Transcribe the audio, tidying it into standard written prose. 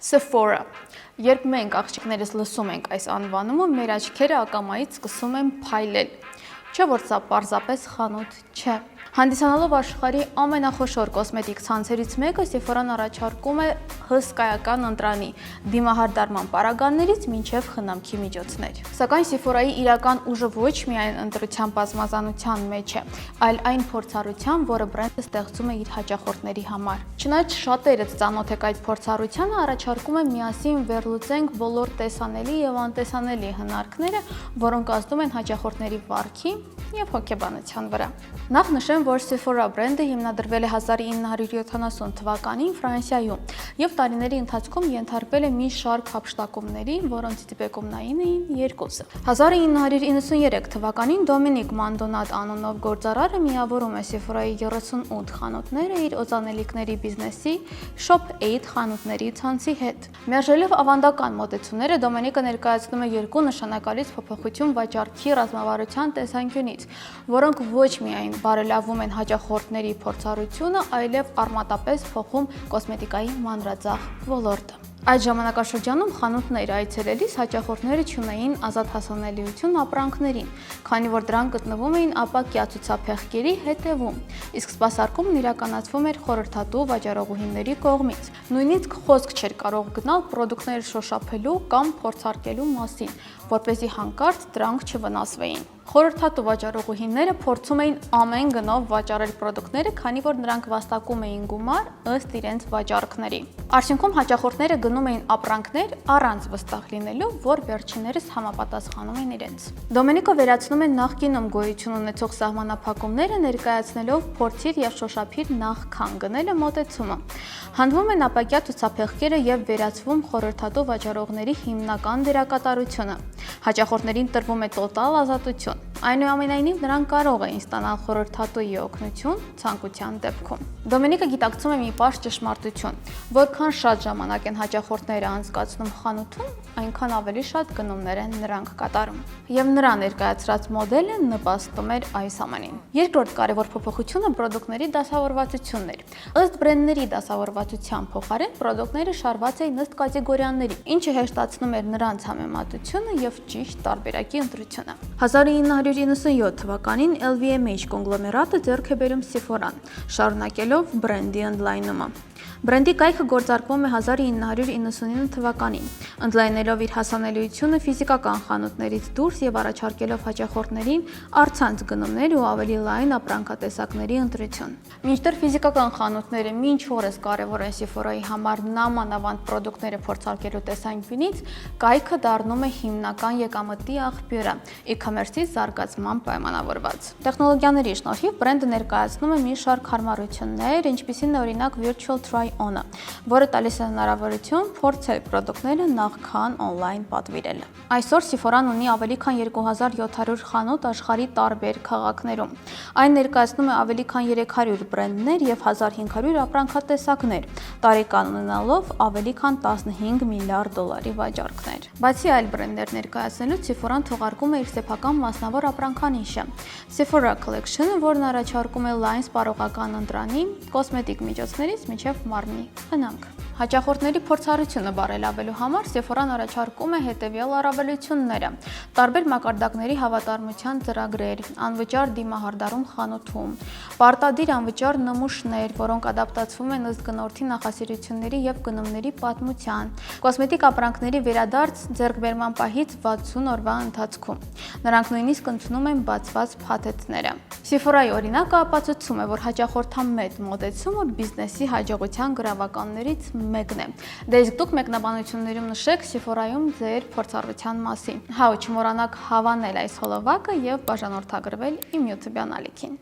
Sephora. Երբ մենք աղջիկներս լսում ենք այս անվանումը, մեր աչքերը ակամայից սկսում են փայլել։ Չէ՞ որ սա պարզապես խանութ չէ։ Հանդիսանալով աշխարհի ամենախոշոր կոսմետիկ ցանցերից մեկը, Sephora-ն առաջարկում է հսկայական ընտրանի դիմահարդարման պարագաներից մինչև խնամքի միջոցներ։ Սակայն Sephora-ի իրական ուժը ոչ միայն ընտրության բազմազանության մեջ է, այլ այն փորձառության, որը բրենդը ստեղծում է իր հաճախորդների համար։ Չնայած շատերը ծանոթ եք այդ փորձառությանը, առաջարկում է միասին վերլուծենք բոլոր տեսանելի եւ անտեսանելի հնարքները, որոնք ազդում են հաճախորդների վարքի եւ հոգեբանության վրա։ Նախ նշեմ, որ Sephora բրենդը հիմնադրվել է 1970 թվականին Ֆրանսիայում եւ տարիների ընթացքում ենթարկվել է մի շարք հափշտակումների, որոնցից բեկումնային էին երկուսը։ 1993 թվականին Դոմինիկ Մանդոնատ անունով գործարարը միավորում է Sephora-ի 38 խանութները իր օծանելիքների բիզնեսի Shop 8 խանութների ցանցի հետ։ Մերժելով ավանդական մոտեցումները, Դոմինիկը ներկայացնում է երկու նշանակալից փոփոխություն վաճառքի ռազմավարության տեսանկյունից, որոնք ոչ միայն բարելավում են հաճախորդների փորձառությունը, այլև արմատապես փոխում կոսմետիկայի մանրածախ ոլորտը։ Այդ ժամանակաշրջանում խանութներ այցելելիս հաճախորդները չունեին ազատ հասանելիություն ապրանքներին, քանի որ դրանք գտնվում էին ապակյա ցուցափեղկերի հետևում, իսկ սպասարկումն իրականացվում էր խորհրդատու վաճառողուհիների կողմից։ Նույնիսկ խոսք չէր կարող գնալ պրոդուկտները շոշափելու կամ փորձարկելու մասին, որպեսզի հանկարծ դրանք չվնասվեին։ Խորհրդատու վաճառողուհիները փորձում էին ամեն գնով վաճառել պրոդուկտները, քանի որ նրանք վաստակում էին գումար ըստ իրենց վաճառքների։ Արդյունքում հաճախորդները գնում էին ապրանքներ առանց վստահ լինելու, որ վերջիններս համապատասխանում են իրենց։ Դոմինիկը վերացնում է նախկինում գոյություն ունեցող սահմանափակումները, ներկայացնելով փորձիր եւ շոշափիր նախքան գնելը մոտեցումը։ Հանդվում են ապակյա ցուցափեղկերը եւ վերացվում խորհրդատու վաճառողների հիմնական դերակատարությունը։ Հաճախորդներին տրվում է տոտալ ազատություն։ Այնուամենայնիվ նրանք կարող էին ստանալ խորհրդատուի օգնություն ցանկության դեպքում։ Դոմինիկը գիտակցում է մի պարզ ճշմարտություն, որքան շատ ժամանակ են հաճախորդները անցկացնում խանութում, այնքան ավելի շատ գնումներ են նրանք կատարում։ Եվ նրա ներկայացրած մոդելը նպաստում էր այս ամենին։ Երկրորդ կարևոր փոփոխությունը պրոդուկտների դասավորվածությունն էր։ Ըստ բրենդների դասավորվածության փոխարեն պրոդուկտները շարված էին ըստ կատեգորիաների, ինչը հեշտացնում էր նրանց համեմատությունը եւ ճիշտ տարբերակի ընտրությունը։ 1997 թվականին LVMH կոնգլոմերատը ձեռք է բերում Sephora-ն, շարունակելով բրենդի ընդլայնումը։ Բրենդի կայքը գործարկվում է 1999 թվականին, ընդլայնելով իր հասանելիությունը ֆիզիկական խանութներից դուրս եւ առաջարկելով հաճախորդներին առցանց գնումներ ու ավելի լայն ապրանքատեսակների ընտրություն։ Մինչդեռ ֆիզիկական խանութները մինչ օրս կարևոր են Sephora-ի համար նամանավանդ պրոդուկտները փորձարկելու տեսանկյունից, կայքը դառնում է հիմնական եկամտի աղբյուրը, e-commerce-ի զարգացման պայմանավորված։ Տեխնոլոգիաների շնորհիվ բրենդը ներկայացնում է մի շարք հարմարություններ, ինչպիսին է օրինակ Virtual Try-on-ը, որը տալիս է հնարավորություն փորձել պրոդուկտները նախքան օնլայն պատվիրել։ Այսօր Sephora-ն ունի ավելի քան 2700 խանութ աշխարհի տարբեր քաղաքներում։ Այն ներկայացնում է ավելի քան 300 բրենդներ եւ 1500 ապրանքատեսակներ, տարեկան ունենալով ավելի քան 15 միլիարդ դոլարի վաճառքներ։ Բացի այլ բրենդներ ներկայացնելուց, Sephora-ն թողարկում է իր սեփական մասնավոր ապրանքանիշը Sephora Collection-ը, որն առաջարկում է լայն սպառողական ընտրանի կոսմետիկ միջոցներից մինչև մարմնի խնամք։ Հաճախորդների փորձառությունը բարելավելու համար Sephora-ն առաջարկում է հետևյալ առավելությունները՝ տարբեր մակարդակների հավատարմության ծրագրեր, անվճար դիմահարդարում խանութում, պարտադիր անվճար նմուշներ, որոնք ադապտացվում են ըստ գնորդի նախասիրությունների եւ գնումների պատմության, կոսմետիկ ապրանքների վերադարձ ձեռքբերման պահից 60 օրվա ընթացքում։ Նրանք նույնիսկ ընդունում են բացված փաթեթները։ Sephora-ի օրինակը ապացուցում է, որ հաճախորդամետ մոտեցումը բիզնեսի հաջողության գրավականներից մեկն է։ Դե իսկ դուք մեկնաբանություններում նշեք Sephora-ում ձեր փորձառության մասին։ Հա ու չմոռանաք հավանել այս հոլովակը եւ բաժանորդագրվել իմ YouTube-յան ալիքին։